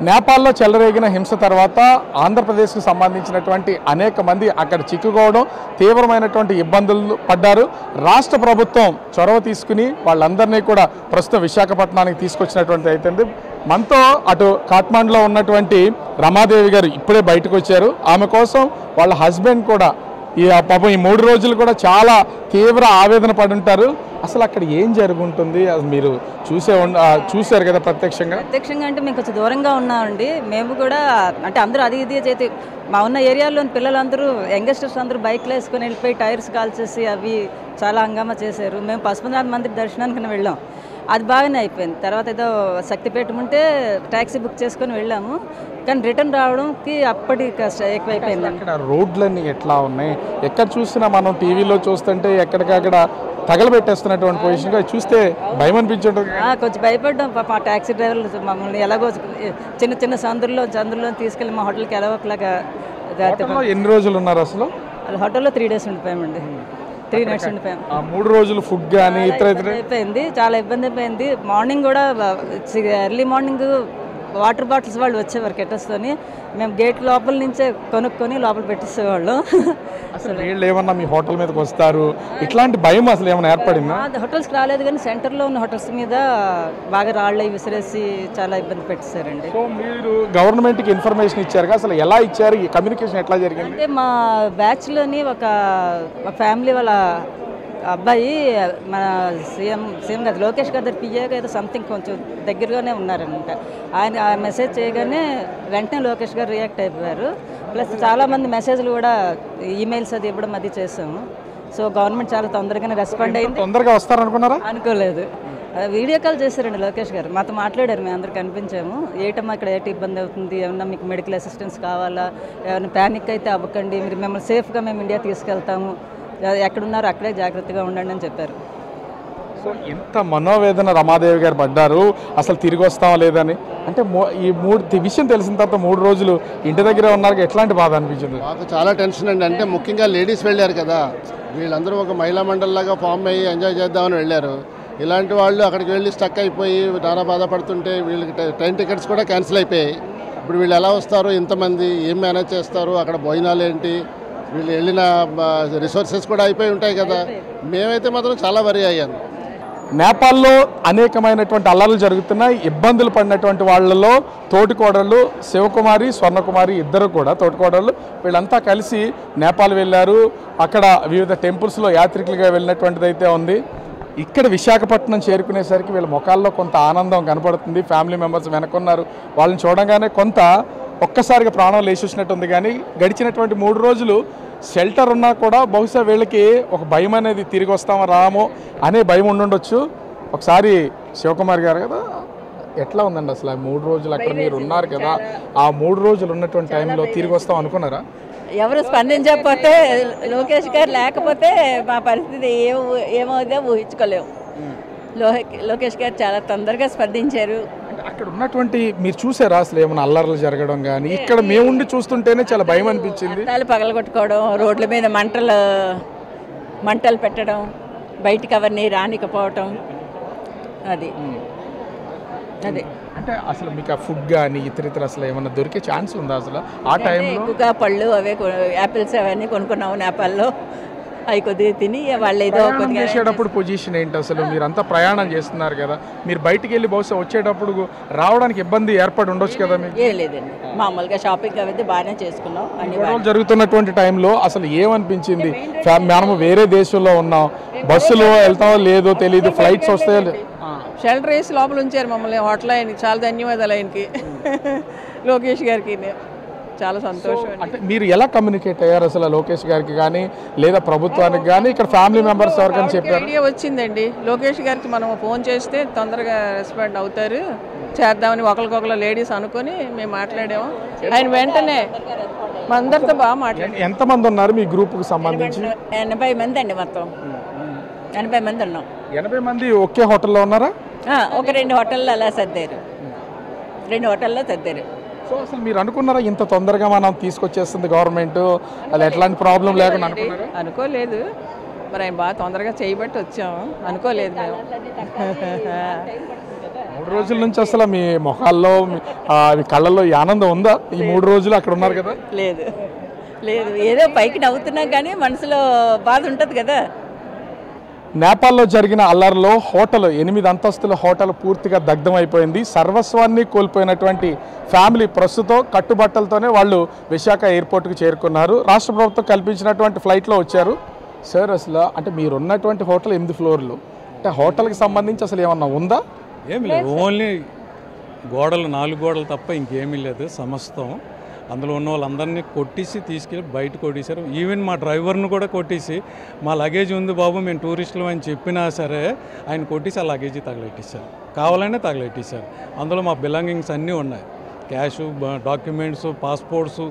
నేపాల్లో చెలరేగిన హింస తర్వాత ఆంధ్రప్రదేశ్కు సంబంధించినటువంటి అనేక మంది అక్కడ చిక్కుకోవడం, తీవ్రమైనటువంటి ఇబ్బందులు పడ్డారు. రాష్ట్ర ప్రభుత్వం చొరవ తీసుకుని వాళ్ళందరినీ కూడా ప్రస్తుతం విశాఖపట్నానికి తీసుకొచ్చినటువంటి అయితే మనతో అటు కాఠ్మండ్లో ఉన్నటువంటి రమాదేవి గారు ఇప్పుడే బయటకు వచ్చారు. ఆమె కోసం వాళ్ళ హస్బెండ్ కూడా పాపం ఈ 3 రోజులు కూడా చాలా తీవ్ర ఆవేదన పడి ఉంటారు. అసలు అక్కడ ఏం జరుగుంటుంది మీరు చూశారు కదా ప్రత్యక్షంగా అంటే మేము కొంచెం దూరంగా ఉన్నామండి. మేము కూడా అంటే అందరూ అది ఇది చేతి మా ఉన్న ఏరియాలోని పిల్లలందరూ యంగస్టర్స్ అందరూ బైక్లు వేసుకొని వెళ్ళిపోయి టైర్స్ కాల్చేసి అవి చాలా హంగామా చేశారు. మేము 19 మంది దర్శనానికి వెళ్ళాం. అది బాగానే అయిపోయింది. తర్వాత ఏదో శక్తిపేట ఉంటే ట్యాక్సీ బుక్ చేసుకొని వెళ్ళాము. కానీ రిటర్న్ రావడంకి అప్పటికి ఎక్కువైపోయింది. అక్కడ రోడ్లన్నీ ఎట్లా ఉన్నాయి, ఎక్కడ చూసినా మనం టీవీలో చూస్తుంటే ఎక్కడికక్కడ తగలబెట్టేస్తున్నటువంటి పొజిషన్గా చూస్తే భయం అనిపించుంటుంది. కొంచెం భయపడ్డాం. మా ట్యాక్సీ డ్రైవర్లు మమ్మల్ని ఎలాగో చిన్న చిన్న సందుల్లో తీసుకెళ్ళి మా హోటల్కి ఎలా ఒకలాగా. ఎన్ని రోజులు ఉన్నారు అసలు? హోటల్లో 3 days ఉండిపోయామండి. 3 nights ఉండిపోయాం. 3 రోజులు ఫుడ్ కానీ ఇతర అయిపోయింది, చాలా ఇబ్బంది అయిపోయింది. మార్నింగ్ కూడా ఎర్లీ మార్నింగ్ వాటర్ బాటిల్స్ వాళ్ళు వచ్చేవారు కెటస్తోని. మేము గేట్ లోపల నుంచే కొనుక్కొని లోపల పెట్టేసేవాళ్ళం. అసలు వీళ్ళు ఏమన్నా మీ హోటల్ మీదకి వస్తారు ఇట్లాంటి భయం అసలు ఏమైనా ఏర్పడిందా? హోటల్స్కి రాలేదు కానీ సెంటర్లో ఉన్న హోటల్స్ మీద బాగా రాళ్ళు విసిరేసి చాలా ఇబ్బంది పెట్టేశారండి. సో మీరు గవర్నమెంట్కి ఇన్ఫర్మేషన్ ఇచ్చారు, అసలు ఎలా ఇచ్చారు, ఈ కమ్యూనికేషన్ ఎట్లా జరిగింది? అంటే మా బ్యాచ్లోని ఒక ఫ్యామిలీ వాళ్ళ అబ్బాయి మన సీఎం గారు లోకేష్ గారి దగ్గర పిఏగా ఏదో సంథింగ్ కొంచెం దగ్గరగానే ఉన్నారనమాట. ఆయన మెసేజ్ చేయగానే వెంటనే లోకేష్ గారు రియాక్ట్ అయిపోయారు. ప్లస్ చాలామంది మెసేజ్లు కూడా ఈమెయిల్స్ అది ఇవ్వడం అది చేసాము. సో గవర్నమెంట్ చాలా తొందరగానే రెస్పాండ్ అయింది. తొందరగా వస్తారనుకున్నారా? అనుకోలేదు. వీడియో కాల్ చేశారండి లోకేష్ గారు, మాతో మాట్లాడారు. మేము అందరు కనిపించాము. ఏటమ్మా ఇక్కడ ఏంటి ఇబ్బంది అవుతుంది, ఏమన్నా మీకు మెడికల్ అసిస్టెన్స్ కావాలా, ఏమైనా ప్యానిక్ అయితే అవ్వకండి, మీరు మిమ్మల్ని సేఫ్గా మేము ఇండియా తీసుకెళ్తాము, ఎక్కడున్నారో అక్కడే జాగ్రత్తగా ఉండండి అని చెప్పారు. సో ఎంత మనోవేదన రమాదేవి గారు పడ్డారు అసలు తిరిగి వస్తామా లేదని. అంటే ఈ విషయం తెలిసిన తర్వాత 3 రోజులు ఇంటి దగ్గర ఉన్నారు, ఎట్లాంటి బాధ అనిపించింది? మాకు చాలా టెన్షన్ అండి. అంటే ముఖ్యంగా లేడీస్ వెళ్ళారు కదా, వీళ్ళందరూ ఒక మహిళా మండలిలాగా ఫామ్ అయ్యి ఎంజాయ్ చేద్దామని వెళ్ళారు. ఇలాంటి వాళ్ళు అక్కడికి వెళ్ళి స్టక్ అయిపోయి నానా బాధపడుతుంటే వీళ్ళకి ట్రైన్ టికెట్స్ కూడా క్యాన్సిల్ అయిపోయాయి. ఇప్పుడు వీళ్ళు ఎలా వస్తారు, ఇంతమంది ఏం మేనేజ్ చేస్తారు, అక్కడ భోజనాలు ఏంటి, వీళ్ళు వెళ్ళిన రిసోర్సెస్ కూడా అయిపోయి ఉంటాయి కదా. మేమైతే మాత్రం చాలా వరి అయ్యాను. నేపాల్లో అనేకమైనటువంటి అల్లర్లు జరుగుతున్నాయి. ఇబ్బందులు పడినటువంటి వాళ్ళలో తోటికోడళ్ళు శివకుమారి, స్వర్ణకుమారి ఇద్దరు కూడా తోటికోడళ్ళు. వీళ్ళంతా కలిసి నేపాల్ వెళ్ళారు. అక్కడ వివిధ టెంపుల్స్లో యాత్రికులుగా వెళ్ళినటువంటిది అయితే ఉంది. ఇక్కడ విశాఖపట్నం చేరుకునేసరికి వీళ్ళ ముఖాల్లో కొంత ఆనందం కనపడుతుంది. ఫ్యామిలీ మెంబర్స్ వెనకున్నారు. వాళ్ళని చూడగానే కొంత ఒక్కసారిగా ప్రాణం లేచొచ్చినట్టుంది. కానీ గడిచినటువంటి 3 రోజులు షెల్టర్ ఉన్నా కూడా బహుశా వీళ్ళకి ఒక భయం అనేది తిరిగి వస్తామో రామో అనే భయం ఉండుండొచ్చు. ఒకసారి శివకుమార్ గారు కదా, ఎట్లా ఉందండి అసలు 3 రోజులు అక్కడ మీరు ఉన్నారు కదా, ఆ 3 రోజులు ఉన్నటువంటి టైంలో తిరిగి వస్తాం అనుకున్నారా? ఎవరు స్పందించకపోతే, లోకేష్ గారు లేకపోతే మా పరిస్థితి ఏమవుతుందో ఊహించుకోలేము. లోకేష్ గారు చాలా తొందరగా స్పందించారు. అక్కడ ఉన్నటువంటి మీరు చూసారా అసలు ఏమైనా అల్లర్లు జరగడం కానీ? ఇక్కడ మేముండి చూస్తుంటేనే చాలా భయం అనిపించింది. పగలగొట్టుకోవడం, రోడ్ల మీద మంటలు పెట్టడం, బయటికి ఎవరిని రానికపోవటం, అది అంటే అసలు మీకు ఆ ఫుడ్ కానీ ఇతర అసలు ఏమైనా దొరికే ఛాన్స్ ఉందా అసలు ఆ టైంలో? ఎక్కువగా పళ్ళు అవే యాపిల్స్ అవన్నీ కొనుక్కున్నాము నేపాల్లో. అవి కొద్దిగా తిని వాళ్ళు ఏదో చేసేటప్పుడు పొజిషన్ ఏంటి అసలు? మీరంతా ప్రయాణం చేస్తున్నారు కదా, మీరు బయటికి వెళ్ళి బహుశా వచ్చేటప్పుడు రావడానికి ఇబ్బంది ఏర్పడి ఉండొచ్చు కదా మీకు? ఏం లేదండి, మామూలుగా షాపింగ్ అవైతే బాగానే చేసుకున్నాం. అన్ని జరుగుతున్నటువంటి టైంలో అసలు ఏమనిపించింది? మనము వేరే దేశంలో ఉన్నాం, బస్సులో వెళ్తామో లేదో తెలియదు, ఫ్లైట్స్ వస్తాయో. షెల్టర్ వేసి లోపల ఉంచారు మమ్మల్ని హోటల్ ఆయనకి. చాలా ధన్యవాదాలు ఆయనకి, లోకేష్ గారికి. చాలా సంతోషం. అంటే మీరు ఎలా కమ్యూనికేట్ అయ్యారు అసలు లోకేష్ గారికి కానీ లేదా ప్రభుత్వానికి కానీ? ఇక్కడ ఫ్యామిలీ మెంబర్స్ ఎవరికైనా చెప్పారు? ఐడియా వచ్చిందండి, లోకేష్ గారికి మనం ఫోన్ చేస్తే తొందరగా రెస్పాండ్ అవుతారు, చేద్దామని ఒకరికొకరు లేడీస్ అనుకొని మేము మాట్లాడాము. ఆయన వెంటనే మా అందరితో బాగా మాట్లాడారు. ఎంతమంది ఉన్నారు మీ గ్రూప్కి సంబంధించి? 80 మంది అండి, మొత్తం 80 మంది ఉన్నాం. 80 మంది ఒకే హోటల్లో ఉన్నారా? ఒక 2 హోటల్లో అలా సర్దారు, 2 హోటల్లో సర్దారు. సో అసలు మీరు అనుకున్నారా ఇంత తొందరగా మనం తీసుకొచ్చేస్తుంది గవర్నమెంట్, అది ఎట్లాంటి ప్రాబ్లం లేకుండా అనుకున్నారా? అనుకోలేదు, మరి ఆయన బాగా తొందరగా చేయబట్టి వచ్చాము. అనుకోలేదు మేము. 3 రోజుల నుంచి అసలు మీ మొహాల్లో మీ కళ్ళల్లో ఈ ఆనందం ఉందా? ఈ 3 రోజులు అక్కడ ఉన్నారు కదా. లేదు లేదు, ఏదో పైకి నవ్వుతున్నాం కానీ మనసులో బాధ ఉంటుంది కదా. నేపాల్లో జరిగిన అల్లర్లో హోటల్ 8 అంతస్తుల హోటల్ పూర్తిగా దగ్ధమైపోయింది. సర్వస్వాన్ని కోల్పోయినటువంటి ఫ్యామిలీ ప్రస్తుతం కట్టుబట్టలతోనే వాళ్ళు విశాఖ ఎయిర్పోర్ట్కి చేరుకున్నారు. రాష్ట్ర ప్రభుత్వం కల్పించినటువంటి ఫ్లైట్లో వచ్చారు. సార్ అసలు అంటే మీరున్నటువంటి హోటల్ 8 ఫ్లోర్లు, అంటే హోటల్కి సంబంధించి అసలు ఏమన్నా ఉందా? ఏమి లేదు, ఓన్లీ గోడలు 4 గోడలు తప్ప ఇంకేమీ లేదు. సమస్తం అందులో ఉన్న వాళ్ళందరినీ కొట్టేసి తీసుకెళ్ళి బయట కొట్టేశారు. ఈవెన్ మా డ్రైవర్ను కూడా కొట్టేసి, మా లగేజ్ ఉంది బాబు మేము టూరిస్టులు అని చెప్పినా సరే ఆయన కొట్టేసి ఆ లగేజీ తగలెట్టేశారు. కావాలనే తగలెట్టేశారు. అందులో మా బిలాంగింగ్స్ అన్నీ ఉన్నాయి, క్యాషు, డాక్యుమెంట్స్, పాస్పోర్ట్స్,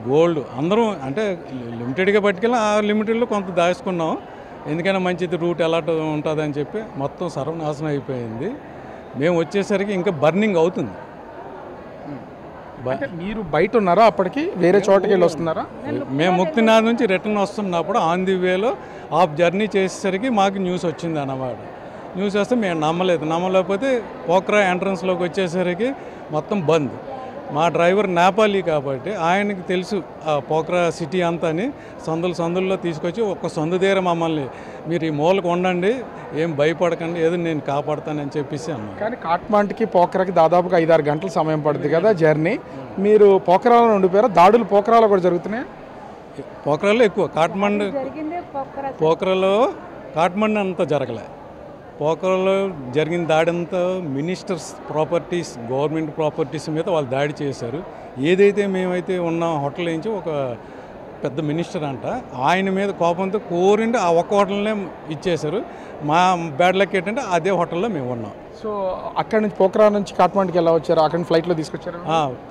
గోల్డ్ అందరం అంటే లిమిటెడ్గా పట్టుకెళ్ళి ఆ లిమిటెడ్లో కొంత దాచుకున్నాం. ఎందుకైనా మంచిది రూట్ ఎలా ఉంటుందని చెప్పి మొత్తం సర్వనాశనం అయిపోయింది. మేము వచ్చేసరికి ఇంకా బర్నింగ్ అవుతుంది. మీరు బయట ఉన్నారా అప్పటికి? వేరే చోటకి వెళ్ళి వస్తున్నారా? మేము ముక్తినాథ్ నుంచి రిటర్న్ వస్తున్నప్పుడు ఆన్ ది వేలో ఆఫ్ జర్నీ చేసేసరికి మాకు న్యూస్ వచ్చింది అన్నమాట. న్యూస్ వస్తే మేము నమ్మలేకపోతే పోఖ్రా ఎంట్రన్స్లోకి వచ్చేసరికి మొత్తం బంద్. మా డ్రైవర్ నేపాలీ కాబట్టి ఆయనకి తెలుసు ఆ పోఖ్రా సిటీ అంతా అని సందుల్లో తీసుకొచ్చి ఒక్క సందు దగ్గర మమ్మల్ని మీరు ఈ మూలకు ఉండండి, ఏం భయపడకండి, ఏదో నేను కాపాడుతానని చెప్పేసి అన్నాను. కానీ కాట్మాండ్కి పోఖ్రాకి దాదాపుగా 5-6 గంటల సమయం పడుతుంది కదా జర్నీ. మీరు పోఖ్రాలో ఉండిపోయారా? దాడులు పోఖ్రాలో కూడా జరుగుతున్నాయి? పోఖ్రాలో ఎక్కువ, పోఖ్రాలో కాట్మండ్ అంతా జరగలే. పోఖ్రాలో జరిగిన దాడి అంతా మినిస్టర్స్ ప్రాపర్టీస్, గవర్నమెంట్ ప్రాపర్టీస్ మీద వాళ్ళు దాడి చేశారు. ఏదైతే మేమైతే ఉన్న హోటల్ నుంచి ఒక పెద్ద మినిస్టర్ అంట, ఆయన మీద కోపంతో కోరిండి ఆ ఒక్క హోటల్నే ఇచ్చేశారు. మా బ్యాడ్ లక్ ఏంటంటే అదే హోటల్లో మేము ఉన్నాం. సో అక్కడి నుంచి పోఖ్రా నుంచి కాట్మాండ్కి ఎలా వచ్చారు? అక్కడి నుంచి ఫ్లైట్లో తీసుకొచ్చారు?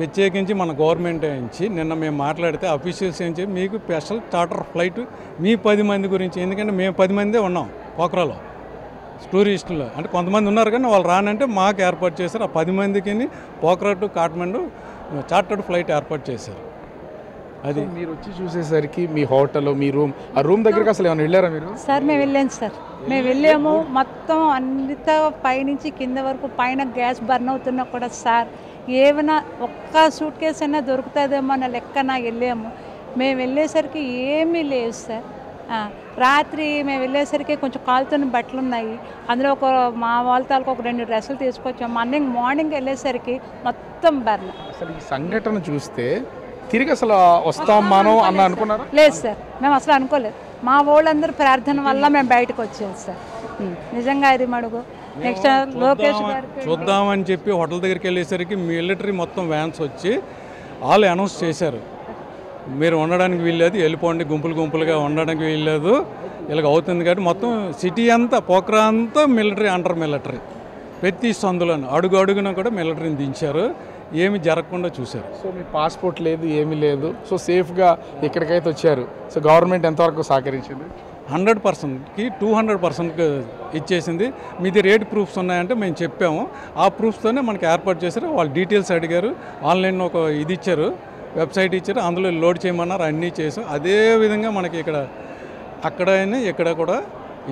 ప్రత్యేకించి మన గవర్నమెంట్ నుంచి నిన్న మేము మాట్లాడితే అఫీషియల్స్ నుంచి మీకు స్పెషల్ చార్టర్ ఫ్లైట్ మీ 10 మంది గురించి, ఎందుకంటే మేము 10 మందే ఉన్నాం పోఖ్రాలో టూరిస్టులు. అంటే కొంతమంది ఉన్నారు కానీ వాళ్ళు రానంటే మాకు ఏర్పాటు చేశారు. ఆ 10 మందికి Pokhara to Kathmandu chartered flight ఏర్పాటు చేశారు. అది మీరు వచ్చి చూసేసరికి మీ హోటల్, మీ రూమ్, ఆ రూమ్ దగ్గరికి అసలు ఏమైనా వెళ్ళారా మీరు? సార్ మేము వెళ్ళాము సార్, మేము వెళ్ళాము. మొత్తం అంతా పైనుంచి కింద వరకు పైన గ్యాస్ బర్న్ అవుతున్నా కూడా సార్ ఏమైనా ఒక్క సూట్ కేసు అయినా దొరుకుతుందేమో అన్న లెక్కన వెళ్ళాము. మేము వెళ్ళేసరికి ఏమీ లేదు సార్. రాత్రి మేము వెళ్ళేసరికి కొంచెం కాలుతున్న బట్టలు ఉన్నాయి, అందులో మా వాళ్ళ తాలకు ఒక 2 డ్రెస్సులు తీసుకొచ్చాం. మార్నింగ్ వెళ్ళేసరికి మొత్తం బర్న్. అసలు ఈ సంఘటన చూస్తే తిరిగి అసలు వస్తాం మనం అన్న అనుకున్నారా? లేదు సార్, మేము అసలు అనుకోలేదు. మా వాళ్ళందరూ ప్రార్థన వల్ల మేము బయటకు వచ్చాం సార్. నిజంగా ఇది మడుగు. నెక్స్ట్ లోకేష్ గారు చూద్దామని చెప్పి హోటల్ దగ్గరికి వెళ్ళేసరికి మిలిటరీ మొత్తం వ్యాన్స్ వచ్చి వాళ్ళు అనౌన్స్ చేశారు, మీరు ఉండడానికి వీల్లేదు, వెళ్ళిపోండి, గుంపులుగా ఉండడానికి వీల్లేదు, ఇలాగ అవుతుంది. కాబట్టి మొత్తం సిటీ అంతా పోఖ్రా అంతా మిలిటరీ, అండర్ మిలిటరీ. ప్రతి సందులను అడుగున కూడా మిలిటరీని దించారు, ఏమి జరగకుండా చూశారు. సో మీ పాస్పోర్ట్ లేదు, ఏమీ లేదు, సో సేఫ్గా ఇక్కడికైతే వచ్చారు. సో గవర్నమెంట్ ఎంతవరకు సహకరించింది? 100%కి 200% ఇచ్చేసింది. మీది రేట్ ప్రూఫ్స్ ఉన్నాయంటే మేము చెప్పాము, ఆ ప్రూఫ్స్తోనే మనకి ఏర్పాటు చేశారు. వాళ్ళు డీటెయిల్స్ అడిగారు, ఆన్లైన్ ఒక ఇది ఇచ్చారు, వెబ్సైట్ ఇచ్చారు, అందులో లోడ్ చేయమన్నారు, అన్నీ చేసాం. అదే విధంగా మనకి ఇక్కడ కూడా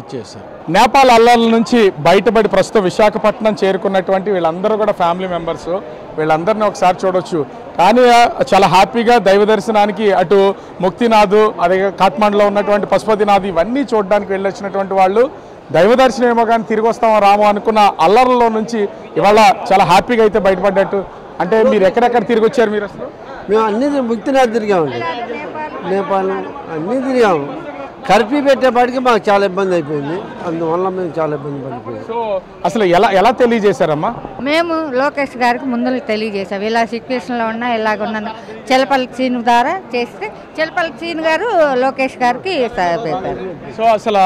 ఇచ్చేసారు. నేపాల్ అల్లర్ల నుంచి బయటపడి ప్రస్తుతం విశాఖపట్నం చేరుకున్నటువంటి వీళ్ళందరూ కూడా ఫ్యామిలీ మెంబర్స్. వీళ్ళందరినీ ఒకసారి చూడొచ్చు. కానీ చాలా హ్యాపీగా దైవ దర్శనానికి అటు ముక్తినాథ్, అదే కాట్మాండ్లో ఉన్నటువంటి పశుపతినాథ్ ఇవన్నీ చూడడానికి వెళ్ళొచ్చినటువంటి వాళ్ళు దైవ దర్శనం ఏమో కానీ తిరిగి వస్తామో రామో అనుకున్న అల్లర్లలో నుంచి ఇవాళ చాలా హ్యాపీగా అయితే బయటపడ్డట్టు. అంటే మీరు ఎక్కడెక్కడ తిరిగి వచ్చారు? మీరు అసలు మేము అన్నీ ముక్తినాథ్ తిరిగామండి, నేపాల్ అన్నీ తిరిగాము. కర్ఫ్యూ పెట్టేపాటికి మాకు చాలా ఇబ్బంది అయిపోయింది, అందువల్ల మేము చాలా ఇబ్బంది పడిపోయాం. సో అసలు ఎలా తెలియజేశారమ్మా? మేము లోకేష్ గారికి ముందు తెలియజేసాం, ఇలా సిచ్యువేషన్లో ఉన్నా ఇలాగున్నాను. చిలపల్లి సీన్ ద్వారా చేస్తే చిలపల్లి సీన్ గారు లోకేష్ గారికి చెప్పారు. సో అసలు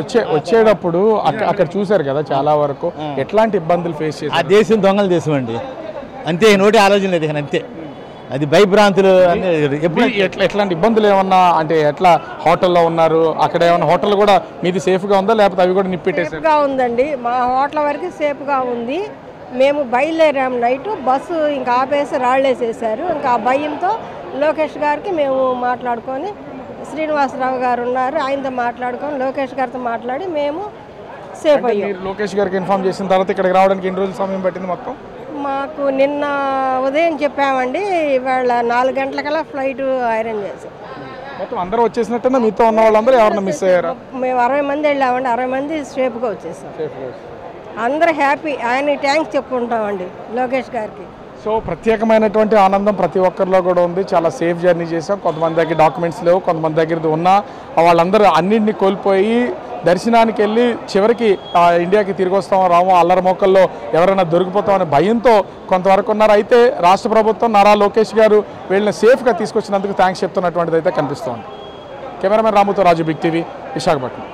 వచ్చేటప్పుడు అక్కడ చూశారు కదా చాలా వరకు ఎట్లాంటి ఇబ్బందులు ఫేస్ చేశారు? ఆ దేశం దొంగల దేశం అండి, అంతే, నోటి ఆలోచన లేదు అంతే. అది భయభ్రాంతులు. ఎట్లాంటి ఇబ్బందులు ఏమన్నా అంటే ఎట్లా హోటల్లో ఉన్నారు, అక్కడ ఏమన్నా హోటల్ కూడా మీది సేఫ్గా ఉందా లేకపోతే అవి కూడా నిప్పెట్టేసారు? సేఫ్గా ఉందండి, మా హోటల్ వరకు సేఫ్గా ఉంది. మేము బయలుదేరాము నైటు, బస్సు ఇంకా ఆపేసి రాళ్ళేసేసారు. ఇంకా ఆ భయంతో లోకేష్ గారికి మేము మాట్లాడుకొని, శ్రీనివాసరావు గారు ఉన్నారు, ఆయనతో మాట్లాడుకొని లోకేష్ గారితో మాట్లాడి మేము సేఫ్ అయ్యాం. మీరు లోకేష్ గారికి ఇన్ఫార్మ్ చేసిన తర్వాత ఇక్కడికి రావడానికి ఎన్ని రోజులు సమయం పట్టింది మొత్తం? మాకు నిన్న ఉదయం చెప్పామండి, ఇవాళ 4 గంటలకల్లా ఫ్లైట్ ఐరన్ చేసాం. మొత్తం అందరూ వచ్చేసినట్టు మీతో ఉన్న వాళ్ళందరూ ఎవరైనా మిస్ అయ్యారా? మేము 60 మంది వెళ్ళామండి, 60 మంది సేఫ్గా వచ్చేసాం. అందరూ హ్యాపీ. ఆయనకి థ్యాంక్స్ చెప్పుకుంటామండి లోకేష్ గారికి. సో ప్రత్యేకమైనటువంటి ఆనందం ప్రతి ఒక్కరిలో కూడా ఉంది. చాలా సేఫ్ జర్నీ చేసాం. కొంతమంది దగ్గర డాక్యుమెంట్స్ లేవు, కొంతమంది దగ్గర ఉన్నా వాళ్ళందరూ అన్నింటినీ కోల్పోయి దర్శనానికి వెళ్ళి చివరికి ఇండియాకి తిరిగి వస్తామో రామో అల్లరి మోకల్లో ఎవరైనా దొరికిపోతామనే భయంతో కొంతవరకు ఉన్నారు. అయితే రాష్ట్ర ప్రభుత్వం నారా లోకేష్ గారు వీళ్ళని సేఫ్గా తీసుకొచ్చినందుకు థ్యాంక్స్ చెప్తున్నటువంటిది అయితే కనిపిస్తోంది. కెమెరామెన్ రాముతో రాజు, బిగ్ టీవీ, విశాఖపట్నం.